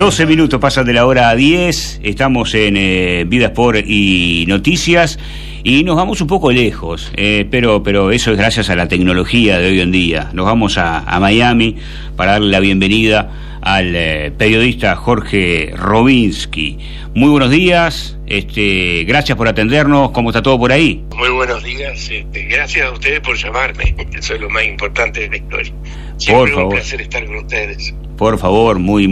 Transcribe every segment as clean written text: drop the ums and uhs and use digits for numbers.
12 minutos pasan de la hora a 10, estamos en Vida Sport y Noticias y nos vamos un poco lejos, pero eso es gracias a la tecnología de hoy en día. Nos vamos a Miami para darle la bienvenida al periodista Jorge Robinsky. Muy buenos días, gracias por atendernos, ¿cómo está todo por ahí? Muy buenos días, gracias a ustedes por llamarme, eso es lo más importante de la historia. Siempre es un placer estar con ustedes. Por favor, muy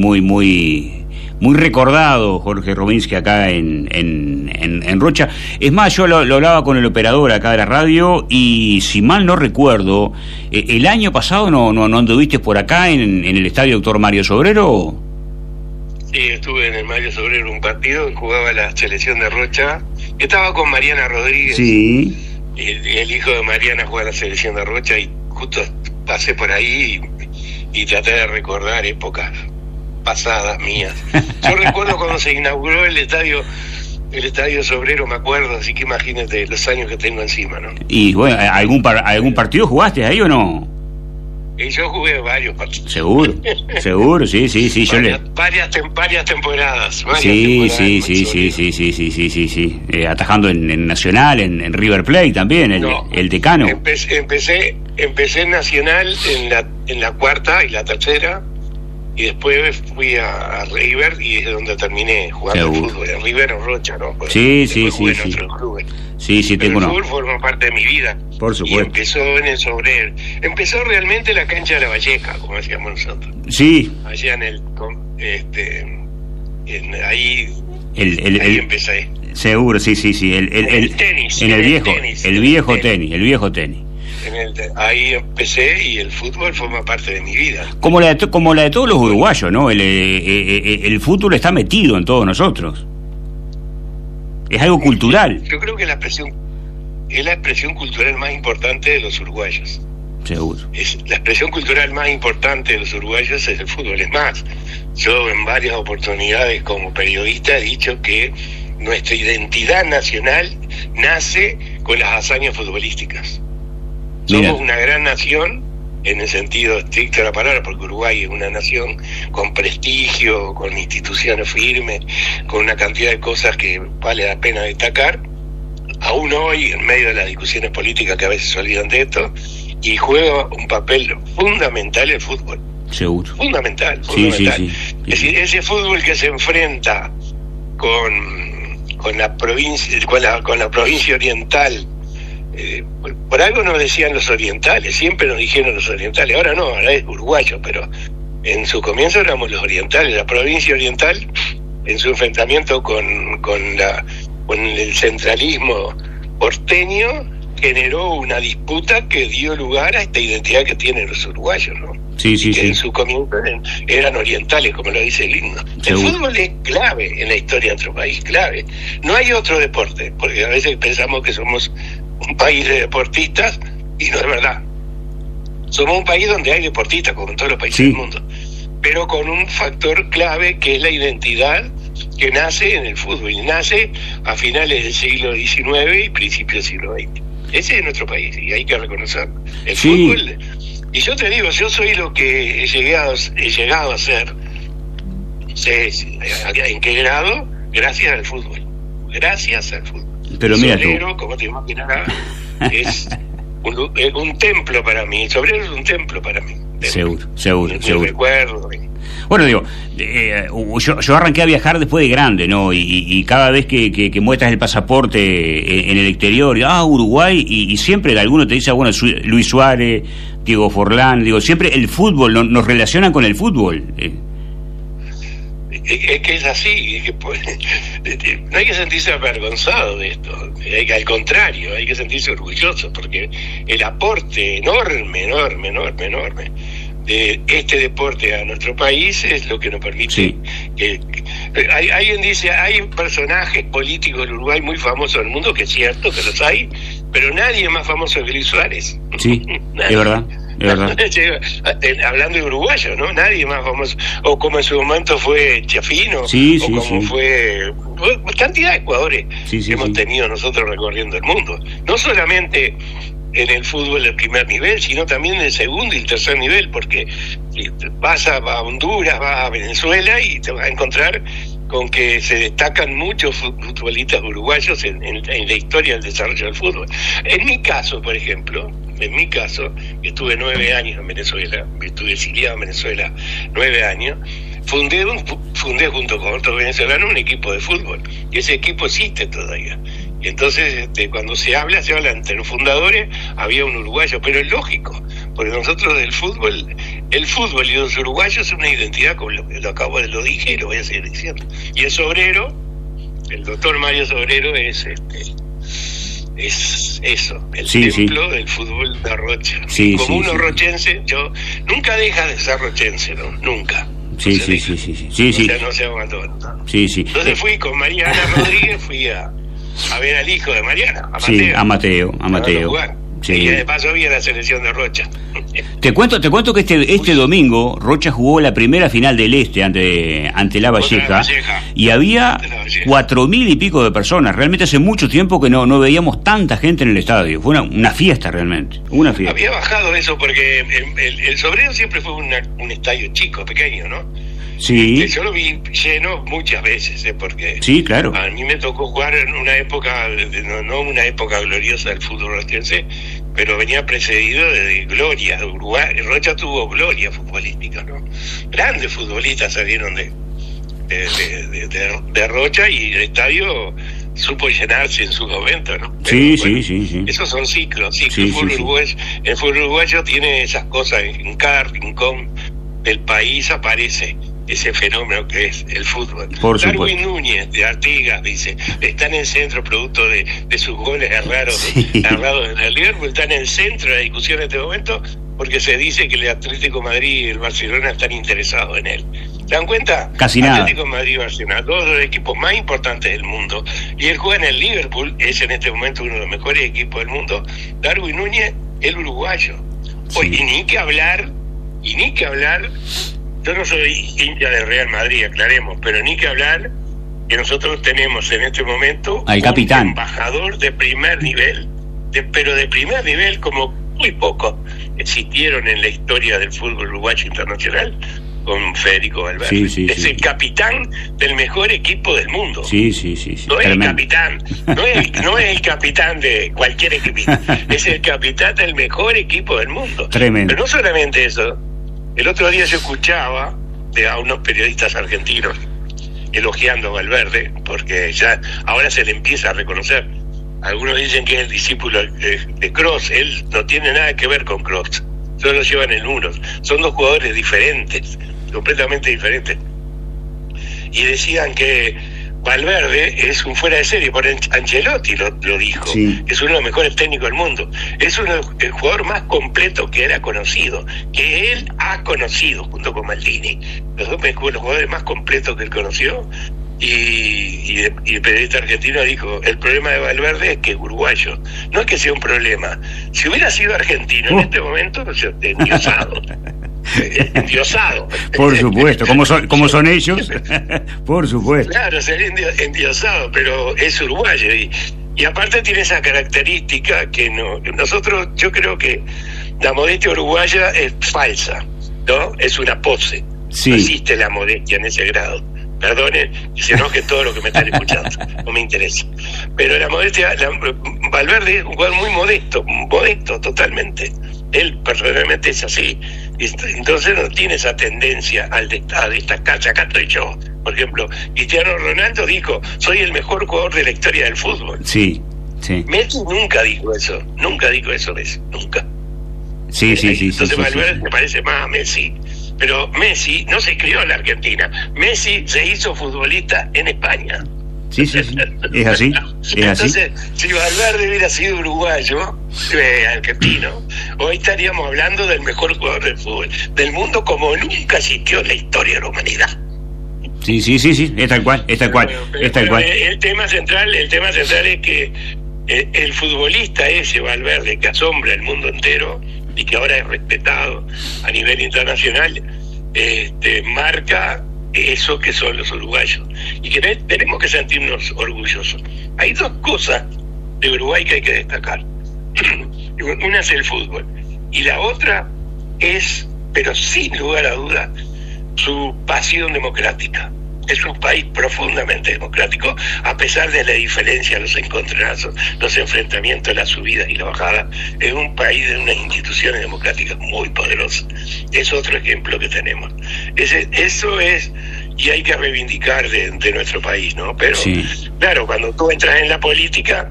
recordado Jorge Robinsky acá en Rocha. Es más, yo lo hablaba con el operador acá de la radio y si mal no recuerdo, el año pasado no anduviste por acá en el estadio Doctor Mario Sobrero. Sí, estuve en el Mario Sobrero un partido, jugaba la selección de Rocha, estaba con Mariana Rodríguez. Sí. El hijo de Mariana juega la selección de Rocha y justo pasé por ahí y traté de recordar épocas pasadas mías. Yo recuerdo cuando se inauguró el estadio Sobrero, me acuerdo, así que imagínate los años que tengo encima, ¿no? Y bueno, ¿algún partido jugaste ahí o no? Y yo jugué varios partidos. Seguro, sí. Varias temporadas. Sí. Atajando en Nacional, en River Plate también, el Decano. Empecé en Nacional en la cuarta y la tercera, y después fui a River y es donde terminé jugando al fútbol. En River o Rocha, ¿no? Pues sí. Otros clubes. Sí, tengo el fútbol formó parte de mi vida. Por supuesto. Y empezó en el Sobrero. Empezó realmente la cancha de la Valleja, como decíamos nosotros. Sí. Allá ahí empecé. Seguro, sí. El tenis. En el viejo tenis. Ahí empecé y el fútbol forma parte de mi vida. Como la de todos los uruguayos, ¿no? El fútbol está metido en todos nosotros. Es algo cultural. Yo creo que es la expresión cultural más importante de los uruguayos. Seguro. La expresión cultural más importante de los uruguayos es el fútbol. Es más, yo en varias oportunidades como periodista he dicho que nuestra identidad nacional nace con las hazañas futbolísticas. Mira. Somos una gran nación en el sentido estricto de la palabra, porque Uruguay es una nación con prestigio, con instituciones firmes, con una cantidad de cosas que vale la pena destacar, aún hoy en medio de las discusiones políticas que a veces se olvidan de esto, y juega un papel fundamental el fútbol. Seguro. Fundamental. Sí. Es decir, ese fútbol que se enfrenta con la provincia oriental. Por algo nos decían los orientales, siempre nos dijeron los orientales, ahora no, ahora es uruguayo, pero en su comienzo éramos los orientales. La provincia oriental, en su enfrentamiento con el centralismo porteño, generó una disputa que dio lugar a esta identidad que tienen los uruguayos, ¿no? Sí. En su comienzo eran orientales, como lo dice el himno. El fútbol es clave en la historia de nuestro país, clave. No hay otro deporte, porque a veces pensamos que somos un país de deportistas y no es verdad. Somos un país donde hay deportistas, como en todos los países del mundo, pero con un factor clave que es la identidad que nace en el fútbol, y nace a finales del siglo XIX y principios del siglo XX. Ese es nuestro país y hay que reconocerlo. El fútbol, y yo te digo, yo soy lo que he llegado a ser. ¿En qué grado? Gracias al fútbol. Pero mira Sobrero, como te imaginarás, es un templo para mí. El Sobrero es un templo para mí. Seguro. Recuerdo. Bueno, digo, yo arranqué a viajar después de grande, ¿no? Y cada vez que muestras el pasaporte en el exterior, Uruguay, y siempre alguno te dice, bueno, Luis Suárez, Diego Forlán, siempre el fútbol, nos relacionan con el fútbol. Es que es así, no hay que sentirse avergonzado de esto, al contrario, hay que sentirse orgulloso, porque el aporte enorme de este deporte a nuestro país es lo que nos permite que alguien dice, hay personajes políticos del Uruguay muy famosos en el mundo, que es cierto que los hay, pero nadie es más famoso que Luis Suárez. Sí, es verdad. Hablando de uruguayo, ¿no? Nadie más famoso. O como en su momento fue Chafino, fue cantidad de jugadores que hemos tenido nosotros recorriendo el mundo. No solamente en el fútbol del primer nivel, sino también del segundo y el tercer nivel, porque vas a Honduras, vas a Venezuela y te vas a encontrar con que se destacan muchos futbolistas uruguayos en la historia del desarrollo del fútbol. En mi caso, por ejemplo, estuve 9 años en Venezuela, estuve exiliado en Venezuela 9 años, fundé junto con otros venezolanos un equipo de fútbol, y ese equipo existe todavía. Y entonces cuando se habla entre los fundadores, había un uruguayo, pero es lógico, porque nosotros el fútbol y los uruguayos es una identidad, como lo dije y lo voy a seguir diciendo. Y el Sobrero, el doctor Mario Sobrero, es eso, el templo del fútbol de Rocha. Como uno rochense, yo nunca deja de ser rochense, ¿no? Nunca. Sí. O sea, no se abandona. Sí. Entonces fui con Mariana Rodríguez, fui a ver al hijo de Mariana, a Mateo. Sí. Y de paso vi a la selección de Rocha. Te cuento que este domingo Rocha jugó la primera final del Este ante La Valleja, y había 4.000 y pico de personas. Realmente hace mucho tiempo que no veíamos tanta gente en el estadio. Fue una fiesta realmente, una fiesta. Había bajado eso porque el Sobrero siempre fue un estadio chico, pequeño, ¿no? Sí. Yo lo vi lleno muchas veces, porque sí, claro. A mí me tocó jugar en una época, no una época gloriosa del fútbol rochense, pero venía precedido de gloria. Uruguay, Rocha tuvo gloria futbolística, ¿no? Grandes futbolistas salieron de Rocha, y el estadio supo llenarse en sus momentos, ¿no? Pero, sí. Esos son ciclos. El fútbol uruguayo tiene esas cosas. En cada rincón del país aparece ese fenómeno que es el fútbol. Darwin Núñez de Artigas dice, está en el centro producto de sus goles errados en el Liverpool, está en el centro de la discusión en este momento, porque se dice que el Atlético de Madrid y el Barcelona están interesados en él. ¿Se dan cuenta? Casi nada. Atlético de Madrid y Barcelona, dos de los equipos más importantes del mundo, y él juega en el Liverpool, es en este momento uno de los mejores equipos del mundo. Darwin Núñez, el uruguayo. Y ni que hablar, yo no soy hincha del Real Madrid, aclaremos, pero ni que hablar que nosotros tenemos en este momento al capitán, un embajador de primer nivel, pero de primer nivel como muy pocos existieron en la historia del fútbol uruguayo internacional, con Federico Valverde. Es el capitán del mejor equipo del mundo. Sí. No es el capitán, no es el capitán de cualquier equipo, es el capitán del mejor equipo del mundo. Tremendo. Pero no solamente eso. El otro día yo escuchaba a unos periodistas argentinos elogiando a Valverde, porque ya ahora se le empieza a reconocer. Algunos dicen que es el discípulo de Kroos. Él no tiene nada que ver con Kroos, solo llevan el uno. Son dos jugadores diferentes, completamente diferentes. Y decían que Valverde es un fuera de serie, por Ancelotti lo dijo, es uno de los mejores técnicos del mundo, es el jugador más completo que él ha conocido, junto con Maldini, los jugadores más completos que él conoció. Y el periodista argentino dijo, el problema de Valverde es que es uruguayo, no es que sea un problema. Si hubiera sido argentino en este momento, endiosado. Endiosado. Por supuesto, como son ellos, por supuesto. Claro, sería endiosado, pero es uruguayo y aparte tiene esa característica que nosotros, yo creo que la modestia uruguaya es falsa, ¿no? Es una pose. No existe la modestia en ese grado. Perdonen que se enoje todo lo que me están escuchando, no me interesa. Pero la modestia, Valverde es un jugador muy modesto totalmente. Él personalmente es así. Entonces no tiene esa tendencia a destacarse. Acá estoy yo. Por ejemplo, Cristiano Ronaldo dijo, soy el mejor jugador de la historia del fútbol. Sí. Messi nunca dijo eso, Messi, nunca. Entonces Valverde me parece más a Messi. Pero Messi no se crió en la Argentina. Messi se hizo futbolista en España. Sí. Es así. Entonces, si Valverde hubiera sido uruguayo, argentino, hoy estaríamos hablando del mejor jugador del fútbol del mundo como nunca existió en la historia de la humanidad. Sí, es tal cual. El tema central es que el futbolista ese Valverde que asombra al mundo entero y que ahora es respetado a nivel internacional, marca eso que son los uruguayos y que tenemos que sentirnos orgullosos. Hay dos cosas de Uruguay que hay que destacar. Una es el fútbol. Y la otra es, pero sin lugar a duda, su pasión democrática. Es un país profundamente democrático, a pesar de la diferencia, los encontronazos, los enfrentamientos, las subidas y las bajadas. Es un país de unas instituciones democráticas muy poderosas. Es otro ejemplo que tenemos. Eso es, y hay que reivindicar de nuestro país, ¿no? Pero, claro, cuando tú entras en la política,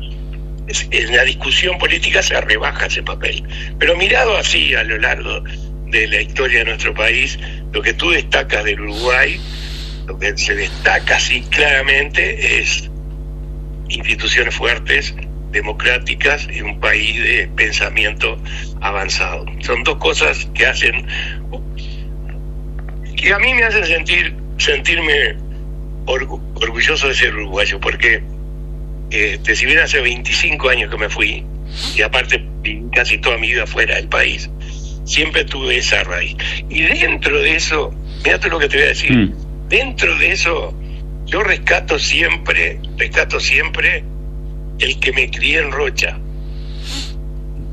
en la discusión política se rebaja ese papel. Pero mirado así a lo largo de la historia de nuestro país, lo que tú destacas del Uruguay, lo que se destaca así claramente es instituciones fuertes, democráticas y un país de pensamiento avanzado. Son dos cosas que hacen, que a mí me hacen sentirme orgulloso de ser uruguayo, porque si bien hace 25 años que me fui, y aparte viví casi toda mi vida fuera del país, siempre tuve esa raíz. Y dentro de eso, mirá lo que te voy a decir, dentro de eso, yo rescato siempre el que me crié en Rocha.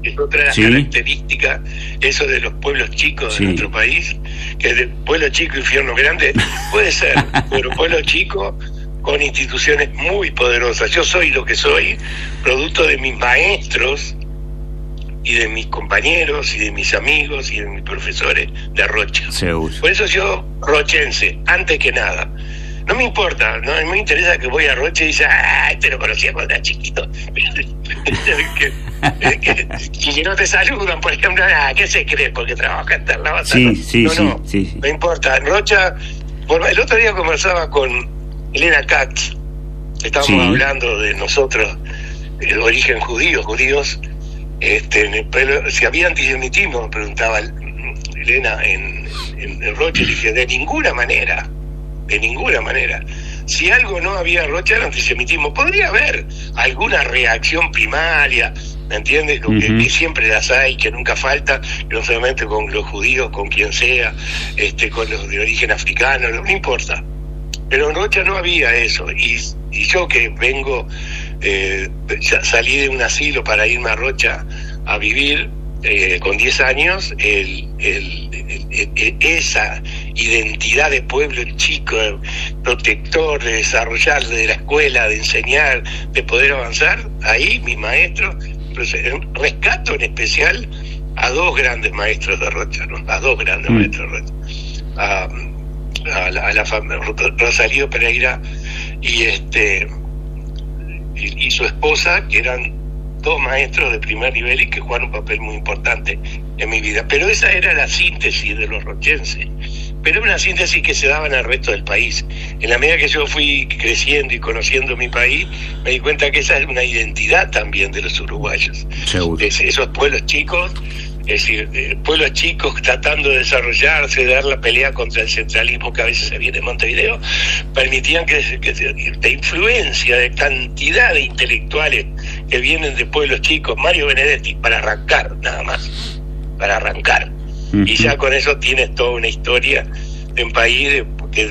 Es otra de las características, eso de los pueblos chicos de nuestro país, que de pueblo chico, infierno grande, puede ser, pero pueblo chico con instituciones muy poderosas. Yo soy lo que soy, producto de mis maestros y de mis compañeros y de mis amigos y de mis profesores de Rocha. Por eso yo, rochense, antes que nada. No me importa, no me interesa que voy a Rocha y dice, te lo conocía cuando era chiquito. Y que no te saludan, por ejemplo, ¿qué se cree? Porque trabaja en tal lado. No importa. En Rocha, el otro día conversaba con Elena Katz, estábamos hablando de nosotros, el origen judíos, si había antisemitismo, preguntaba Elena en Rocha, y dije, de ninguna manera. Si algo no había en Rocha era antisemitismo. Podría haber alguna reacción primaria, ¿me entiendes? Lo que siempre las hay, que nunca falta, no solamente con los judíos, con quien sea, con los de origen africano, no importa. Pero en Rocha no había eso. Y yo que vengo, salí de un asilo para irme a Rocha a vivir, con 10 años, esa identidad de pueblo chico, protector, de desarrollar, de la escuela, de enseñar, de poder avanzar, ahí mis maestros, rescato en especial a dos grandes maestros de Rocha, ¿no? A dos grandes maestros de Rocha. A la familia Rosalío Pereira y su esposa, que eran dos maestros de primer nivel y que jugaron un papel muy importante en mi vida. Pero esa era la síntesis de los rochenses. Pero era una síntesis que se daba en el resto del país. En la medida que yo fui creciendo y conociendo mi país, me di cuenta que esa es una identidad también de los uruguayos. Esos pueblos chicos, es decir, pueblos chicos tratando de desarrollarse, de dar la pelea contra el centralismo que a veces se viene en Montevideo, permitían que de influencia, de cantidad de intelectuales que vienen de pueblos chicos, Mario Benedetti, para arrancar, nada más, para arrancar. Y ya con eso tienes toda una historia de un país de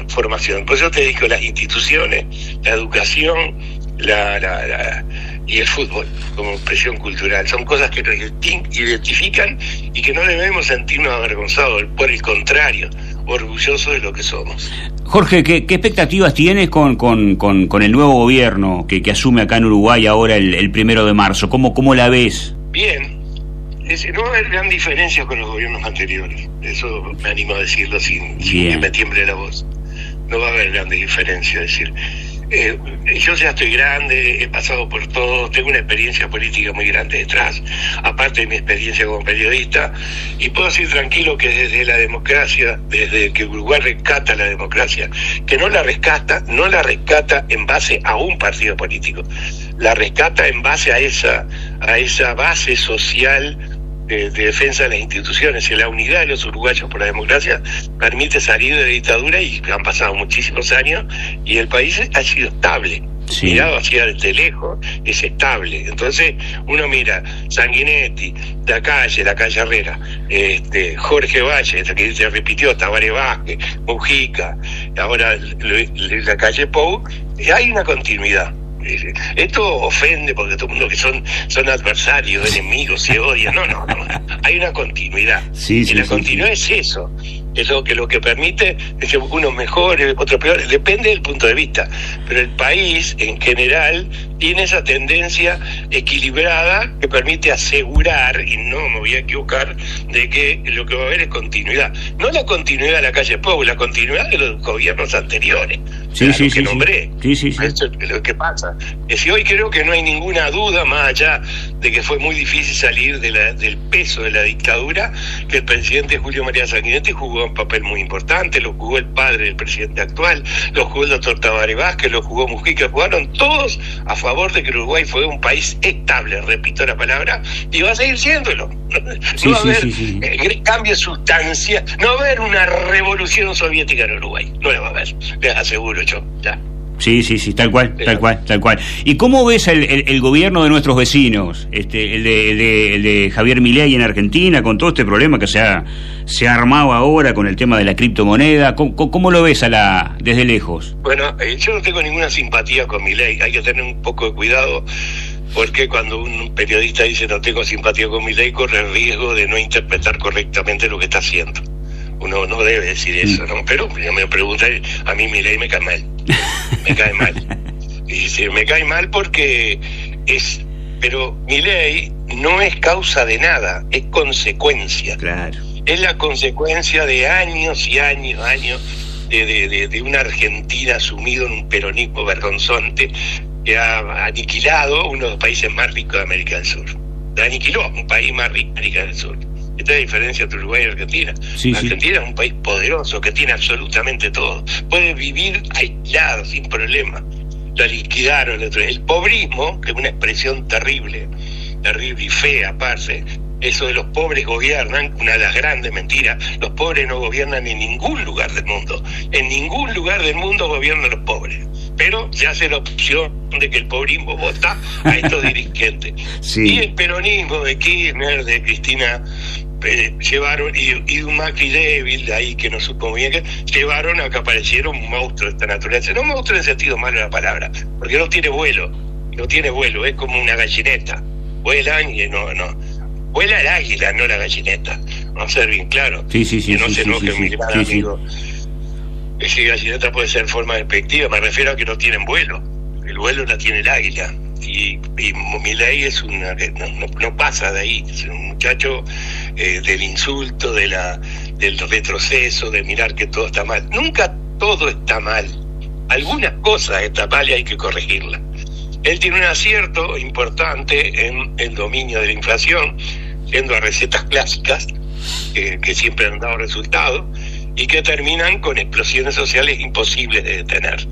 formación. Por eso te digo, las instituciones, la educación, y el fútbol como expresión cultural, son cosas que nos identifican y que no debemos sentirnos avergonzados, por el contrario, orgullosos de lo que somos. Jorge, ¿qué expectativas tienes con el nuevo gobierno que asume acá en Uruguay ahora el 1 de marzo? ¿Cómo la ves? Bien. No va a haber gran diferencia con los gobiernos anteriores, eso me animo a decirlo sin que me tiemble la voz. No va a haber gran diferencia, es decir, yo ya estoy grande, he pasado por todo, tengo una experiencia política muy grande detrás, aparte de mi experiencia como periodista, y puedo decir tranquilo que desde la democracia, desde que Uruguay rescata la democracia, que no la rescata en base a un partido político, la rescata en base a esa base social de defensa de las instituciones, y la unidad de los uruguayos por la democracia permite salir de la dictadura, y han pasado muchísimos años y el país ha sido estable. Mirado hacia desde lejos, es estable. Entonces uno mira Sanguinetti, la calle Herrera, Jorge Valle, que se repitió, Tabaré Vázquez, Mujica, ahora la calle Pou, hay una continuidad. Esto ofende porque todo el mundo que son adversarios, enemigos, se odian. No. Hay una continuidad. Y la continuidad es eso. Es lo que permite que unos mejores, otros peores, depende del punto de vista. Pero el país, en general, tiene esa tendencia equilibrada que permite asegurar, y no me voy a equivocar, de que lo que va a haber es continuidad. No la continuidad de la calle Pou, la continuidad de los gobiernos anteriores. Que nombré. Eso es lo que pasa. Es decir, hoy creo que no hay ninguna duda, más allá de que fue muy difícil salir del peso de la dictadura, que el presidente Julio María Sanguinetti jugó un papel muy importante, lo jugó el padre del presidente actual, lo jugó el doctor Tabaré Vázquez, lo jugó Mujica, jugaron todos a favor de que Uruguay fue un país estable, repito la palabra, y va a seguir siéndolo. No va a haber cambios sustanciales, no va a haber una revolución soviética en Uruguay, no la va a haber, les aseguro yo, ya. Sí, tal cual. ¿Y cómo ves el gobierno de nuestros vecinos, el de Javier Milei en Argentina, con todo este problema que se ha armado ahora con el tema de la criptomoneda? ¿Cómo lo ves desde lejos? Bueno, yo no tengo ninguna simpatía con Milei, hay que tener un poco de cuidado, porque cuando un periodista dice no tengo simpatía con Milei, corre el riesgo de no interpretar correctamente lo que está haciendo. Uno no debe decir eso, ¿no? Pero me pregunta, a mí Milei me cae mal. Me cae mal. Y me cae mal porque pero Milei no es causa de nada, es consecuencia. Claro. Es la consecuencia de años y años de una Argentina sumida en un peronismo vergonzonte que ha aniquilado uno de los países más ricos de América del Sur. Aniquiló un país más rico de América del Sur. Esta es la diferencia entre Uruguay y Argentina. Argentina es un país poderoso que tiene absolutamente todo. Puede vivir aislado, sin problema. Lo liquidaron. El pobrismo, que es una expresión terrible y fea aparte, eso de los pobres gobiernan, una de las grandes mentiras. Los pobres no gobiernan en ningún lugar del mundo. En ningún lugar del mundo gobiernan los pobres. Pero se hace la opción de que el pobrismo vota a estos dirigentes. Y el peronismo de Kirchner, de Cristina, llevaron, y un Macri débil de ahí que no supo muy bien, llevaron a que apareciera un monstruo de esta naturaleza. No un monstruo en el sentido malo de la palabra, porque no tiene vuelo, es como una gallineta. Vuelan y no. Vuela el águila, no la gallineta. Vamos a ser bien claro. Que no se enoje mi gran amigo. Esa gallineta puede ser forma despectiva, me refiero a que no tienen vuelo. El vuelo la tiene el águila. Y Milei es no pasa de ahí, es un muchacho del insulto, del retroceso, de mirar que todo está mal. Nunca todo está mal. Algunas cosas están mal y hay que corregirlas. Él tiene un acierto importante en el dominio de la inflación, yendo a recetas clásicas que siempre han dado resultados y que terminan con explosiones sociales imposibles de detener.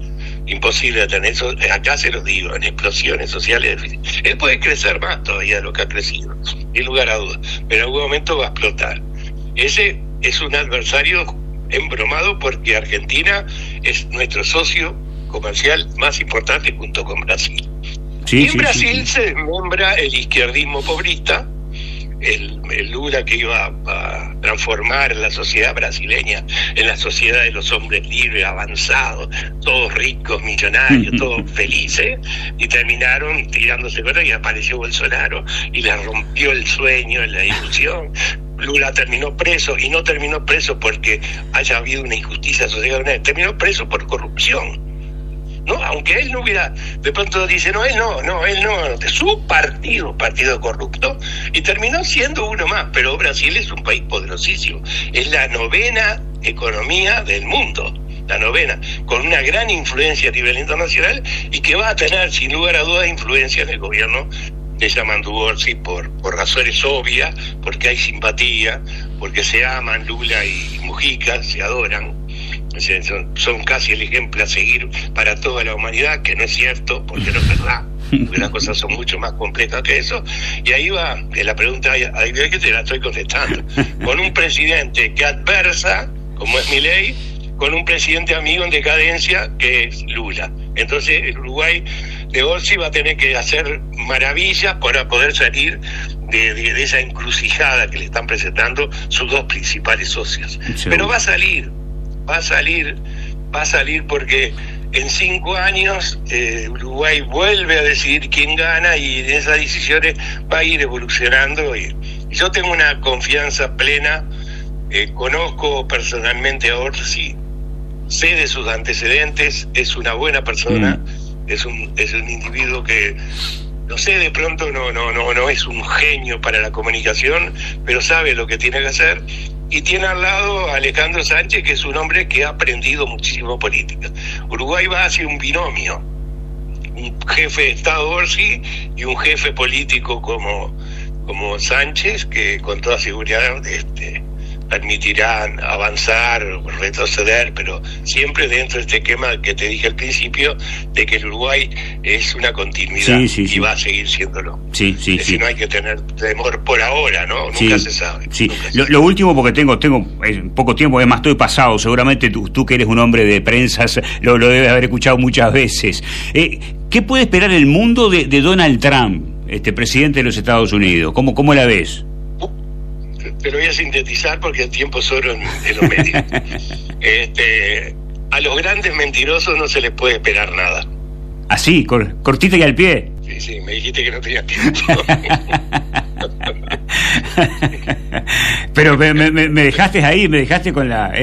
Eso, acá se los digo, en explosiones sociales. Él puede crecer más todavía de lo que ha crecido, sin lugar a dudas, pero en algún momento va a explotar. Ese es un adversario embromado porque Argentina es nuestro socio comercial más importante junto con Brasil. En Brasil se desmembra el izquierdismo pobrista, el Lula que iba a transformar la sociedad brasileña en la sociedad de los hombres libres, avanzados, todos ricos, millonarios, todos felices, y terminaron tirándose cosas y apareció Bolsonaro y le rompió el sueño, la ilusión. Lula terminó preso, y no terminó preso porque haya habido una injusticia social, terminó preso por corrupción. No, aunque él no hubiera, de pronto dice, él no, de su partido corrupto, y terminó siendo uno más, pero Brasil es un país poderosísimo, es la 9ª economía del mundo, la 9ª, con una gran influencia a nivel internacional, y que va a tener, sin lugar a dudas, influencia en el gobierno de Yamandu Orsi por razones obvias, porque hay simpatía, porque se aman Lula y Mujica, se adoran. Son casi el ejemplo a seguir para toda la humanidad, que no es cierto, porque no es verdad, porque las cosas son mucho más complejas que eso. Y ahí va, que la pregunta, ahí que te la estoy contestando, con un presidente que adversa, como es Milei, con un presidente amigo en decadencia, que es Lula. Entonces el Uruguay de Orsi va a tener que hacer maravillas para poder salir de esa encrucijada que le están presentando sus dos principales socios. Pero va a salir porque en 5 años Uruguay vuelve a decidir quién gana y en esas decisiones va a ir evolucionando. Y yo tengo una confianza plena, conozco personalmente a Orsi, sé de sus antecedentes, es una buena persona, es un individuo que, no sé, de pronto no es un genio para la comunicación, pero sabe lo que tiene que hacer. Y tiene al lado a Alejandro Sánchez, que es un hombre que ha aprendido muchísimo política. Uruguay va hacia un binomio, un jefe de Estado Orsi y un jefe político como Sánchez, que con toda seguridad permitirán avanzar, retroceder, pero siempre dentro de este esquema que te dije al principio, de que el Uruguay es una continuidad y va a seguir siéndolo. No hay que tener temor por ahora, ¿no? Nunca se sabe. Lo último, porque tengo poco tiempo, además estoy pasado, seguramente tú que eres un hombre de prensas, lo debes haber escuchado muchas veces. ¿Qué puede esperar el mundo de Donald Trump, presidente de los Estados Unidos? ¿Cómo la ves? Te lo voy a sintetizar porque el tiempo es oro en los medios. A los grandes mentirosos no se les puede esperar nada. Así, cortita y al pie. Sí, me dijiste que no tenía tiempo. Pero me dejaste ahí, me dejaste con la...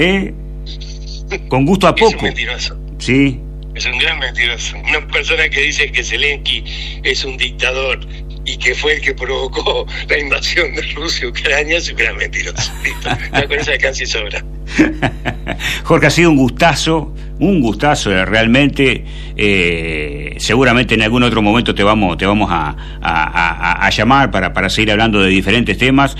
Con gusto a poco. Es un mentiroso. Sí. Es un gran mentiroso. Una persona que dice que Zelensky es un dictador y que fue el que provocó la invasión de Rusia a Ucrania es un gran mentiroso. Ya con eso alcanza y sobra. Jorge, ha sido un gustazo realmente. Seguramente en algún otro momento te vamos a llamar para seguir hablando de diferentes temas.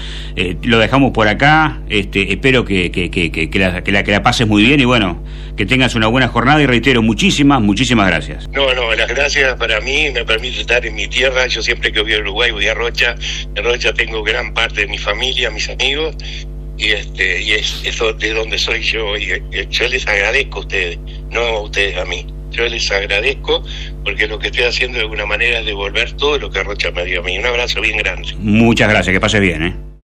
Lo dejamos por acá. Espero que la pases muy bien y bueno, que tengas una buena jornada y reitero, muchísimas gracias. No, las gracias para mí, me permite estar en mi tierra. Yo siempre que voy a Uruguay voy a Rocha. En Rocha tengo gran parte de mi familia, mis amigos, y eso de donde soy yo, y yo les agradezco a ustedes, no a ustedes a mí. Yo les agradezco porque lo que estoy haciendo de alguna manera es devolver todo lo que Rocha me dio a mí. Un abrazo bien grande. Muchas gracias, que pase bien,